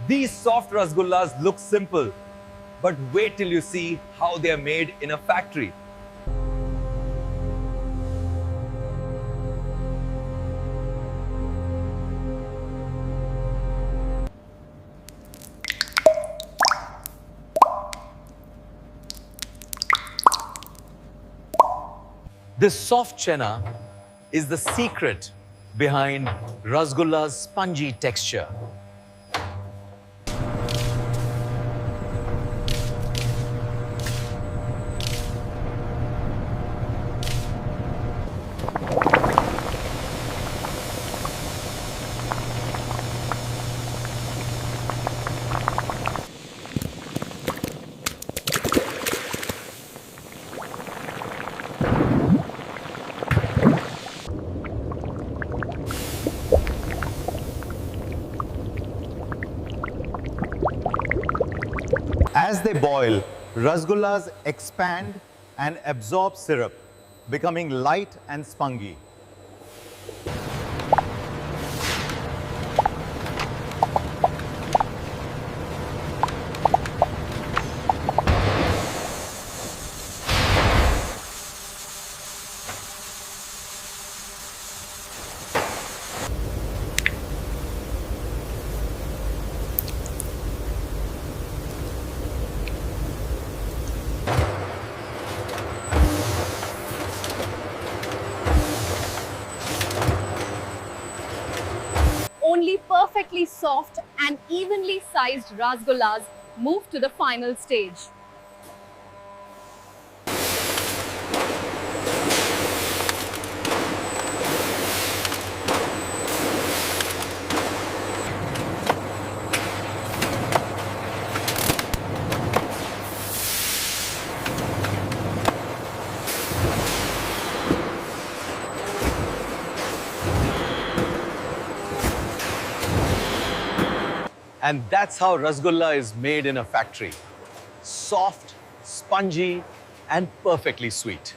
These soft rasgullas look simple, but wait till you see how they are made in a factory. This soft chenna is the secret behind Rasgulla's spongy texture. As they boil, rasgullas expand and absorb syrup, becoming light and spongy. Only perfectly soft and evenly sized rasgullas move to the final stage. And that's how rasgulla is made in a factory. Soft, spongy, and perfectly sweet.